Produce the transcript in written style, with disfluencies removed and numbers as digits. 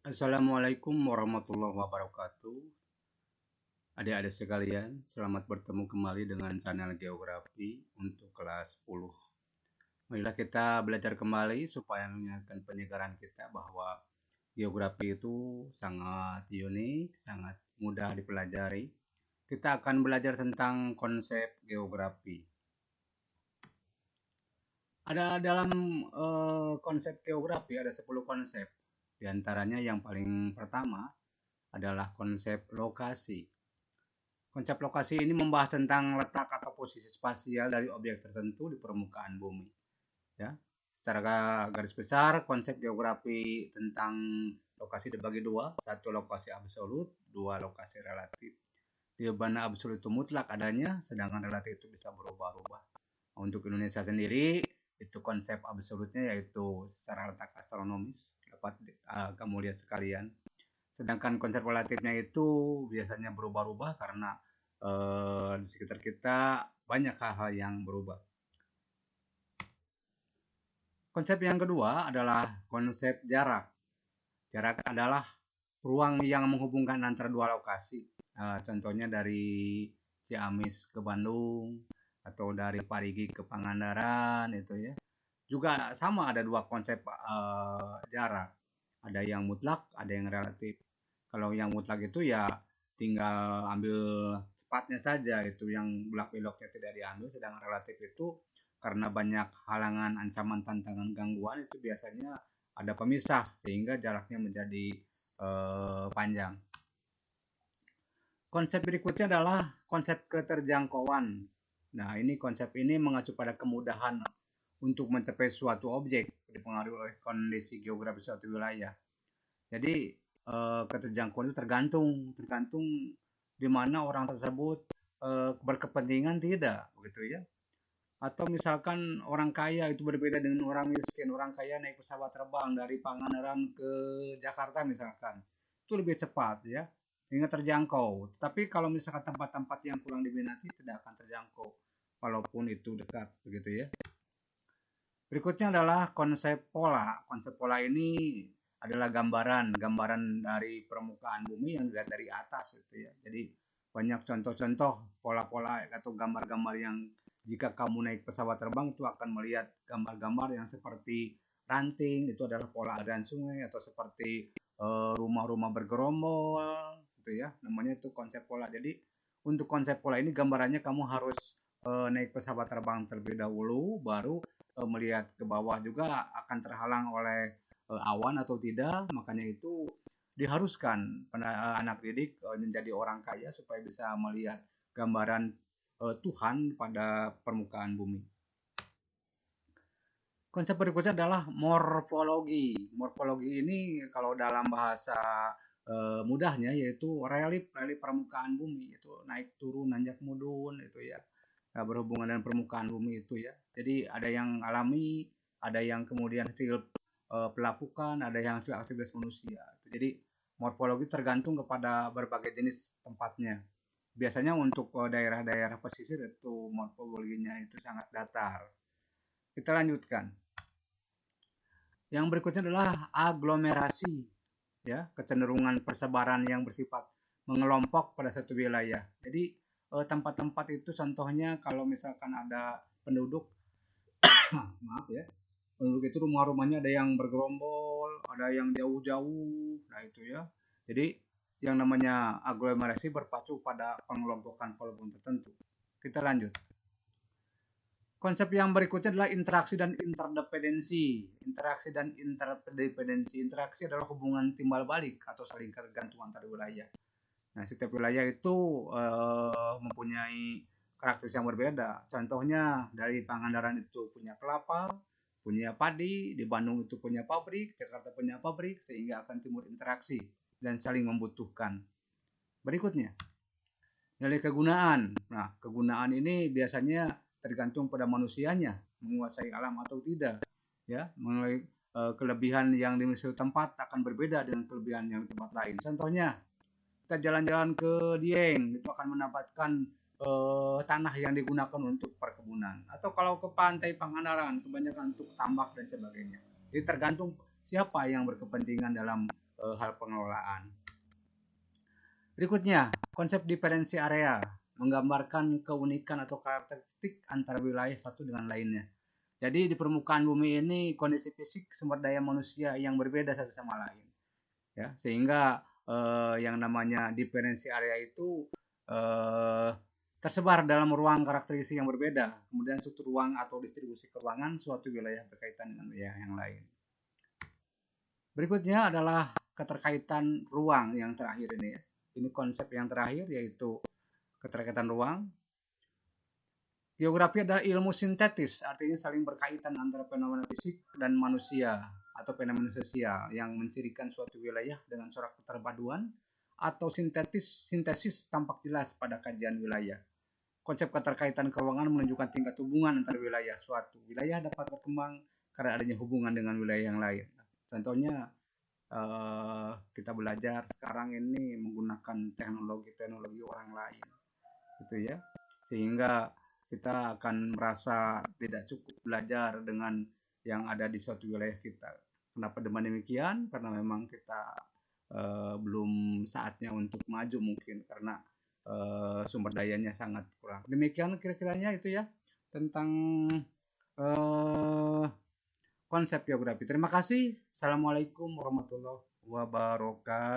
Assalamualaikum warahmatullahi wabarakatuh. Adik-adik sekalian, selamat bertemu kembali dengan channel Geografi untuk kelas 10. Marilah kita belajar kembali supaya mengingatkan penyegaran kita bahwa geografi itu sangat unik, sangat mudah dipelajari. Kita akan belajar tentang konsep geografi. Ada dalam konsep geografi ada 10 konsep. Di antaranya yang paling pertama adalah konsep lokasi. Konsep lokasi ini membahas tentang letak atau posisi spasial dari objek tertentu di permukaan bumi. Ya, secara garis besar, konsep geografi tentang lokasi dibagi dua, satu lokasi absolut, dua lokasi relatif. Di mana absolut itu mutlak adanya, sedangkan relatif itu bisa berubah-ubah. Untuk Indonesia sendiri, itu konsep absolutnya yaitu secara letak astronomis, dapat kamu lihat sekalian. Sedangkan konsep relatifnya itu biasanya berubah-ubah karena di sekitar kita banyak hal-hal yang berubah. Konsep yang kedua adalah konsep jarak. Jarak adalah ruang yang menghubungkan antara dua lokasi. Contohnya dari Ciamis ke Bandung atau dari Parigi ke Pangandaran itu ya. Juga sama ada dua konsep jarak. Ada yang mutlak, ada yang relatif. Kalau yang mutlak itu ya tinggal ambil cepatnya saja, itu yang belok-beloknya tidak diambil. Sedangkan relatif itu karena banyak halangan, ancaman, tantangan, gangguan itu biasanya ada pemisah sehingga jaraknya menjadi panjang. Konsep berikutnya adalah konsep keterjangkauan. Nah, konsep ini mengacu pada kemudahan untuk mencapai suatu objek dipengaruhi oleh kondisi geografis suatu wilayah. Jadi keterjangkauan itu tergantung di mana orang tersebut berkepentingan tidak, begitu ya. Atau misalkan orang kaya itu berbeda dengan orang miskin. Orang kaya naik pesawat terbang dari Pangandaran ke Jakarta misalkan, itu lebih cepat ya, sehingga terjangkau. Tapi kalau misalkan tempat-tempat yang kurang diminati tidak akan terjangkau, walaupun itu dekat, begitu ya. Berikutnya adalah konsep pola. Konsep pola ini adalah gambaran dari permukaan bumi yang dilihat dari atas gitu ya. Jadi banyak contoh-contoh pola-pola atau gambar-gambar yang jika kamu naik pesawat terbang itu akan melihat gambar-gambar yang seperti ranting, itu adalah pola aliran sungai, atau seperti rumah-rumah bergerombol gitu ya. Namanya itu konsep pola. Jadi untuk konsep pola ini gambarannya kamu harus naik pesawat terbang terlebih dahulu, baru melihat ke bawah juga akan terhalang oleh awan atau tidak. Makanya itu diharuskan anak didik menjadi orang kaya supaya bisa melihat gambaran Tuhan pada permukaan bumi. Konsep berikutnya adalah morfologi. Morfologi ini kalau dalam bahasa mudahnya yaitu relief permukaan bumi, itu naik turun nanjak mudun itu ya. Nah, berhubungan dengan permukaan bumi itu ya. Jadi ada yang alami, ada yang kemudian hasil pelapukan, ada yang hasil aktivitas manusia. Jadi morfologi tergantung kepada berbagai jenis tempatnya. Biasanya untuk daerah-daerah pesisir itu morfologinya itu sangat datar. Kita lanjutkan. Yang berikutnya adalah aglomerasi, ya, kecenderungan persebaran yang bersifat mengelompok pada satu wilayah. Jadi tempat-tempat itu contohnya kalau misalkan ada penduduk, maaf ya, penduduk itu rumah-rumahnya ada yang bergerombol, ada yang jauh-jauh, nah itu ya. Jadi yang namanya aglomerasi berpacu pada pengelompokan kelompok tertentu. Kita lanjut. Konsep yang berikutnya adalah interaksi dan interdependensi. Interaksi dan interdependensi. Interaksi adalah hubungan timbal balik atau saling tergantung antar wilayah. Nah, setiap wilayah itu mempunyai karakteristik yang berbeda. Contohnya dari Pangandaran itu punya kelapa, punya padi, di Bandung itu punya pabrik, Jakarta punya pabrik, sehingga akan timbul interaksi dan saling membutuhkan. Berikutnya, nilai kegunaan. Nah, kegunaan ini biasanya tergantung pada manusianya menguasai alam atau tidak. Ya, mengenai kelebihan yang dimiliki tempat akan berbeda dengan kelebihan yang di tempat lain. Contohnya, kita jalan-jalan ke Dieng itu akan mendapatkan tanah yang digunakan untuk perkebunan. Atau kalau ke pantai Pangandaran kebanyakan untuk tambak dan sebagainya. Jadi tergantung siapa yang berkepentingan dalam hal pengelolaan. Berikutnya, konsep diferensi area menggambarkan keunikan atau karakteristik antara wilayah satu dengan lainnya. Jadi di permukaan bumi ini kondisi fisik sumber daya manusia yang berbeda satu sama lain, ya, sehingga yang namanya diferensi area itu eh, tersebar dalam ruang karakteristik yang berbeda. Kemudian struktur ruang atau distribusi keuangan suatu wilayah berkaitan dengan wilayah yang lain. Berikutnya adalah keterkaitan ruang yang terakhir ini ya. Ini konsep yang terakhir yaitu keterkaitan ruang. Geografi adalah ilmu sintetis, artinya saling berkaitan antara fenomena fisik dan manusia atau fenomena sosial yang mencirikan suatu wilayah dengan corak keterpaduan atau sintesis tampak jelas pada kajian wilayah. Konsep keterkaitan keuangan menunjukkan tingkat hubungan antar wilayah. Suatu wilayah dapat berkembang karena adanya hubungan dengan wilayah yang lain. Contohnya kita belajar sekarang ini menggunakan teknologi orang lain, gitu ya, sehingga kita akan merasa tidak cukup belajar dengan yang ada di suatu wilayah kita. Kenapa demikian? Karena memang kita belum saatnya untuk maju mungkin karena sumber dayanya sangat kurang. Demikian kira-kiranya itu ya tentang eh, konsep geografi. Terima kasih. Assalamualaikum warahmatullahi wabarakatuh.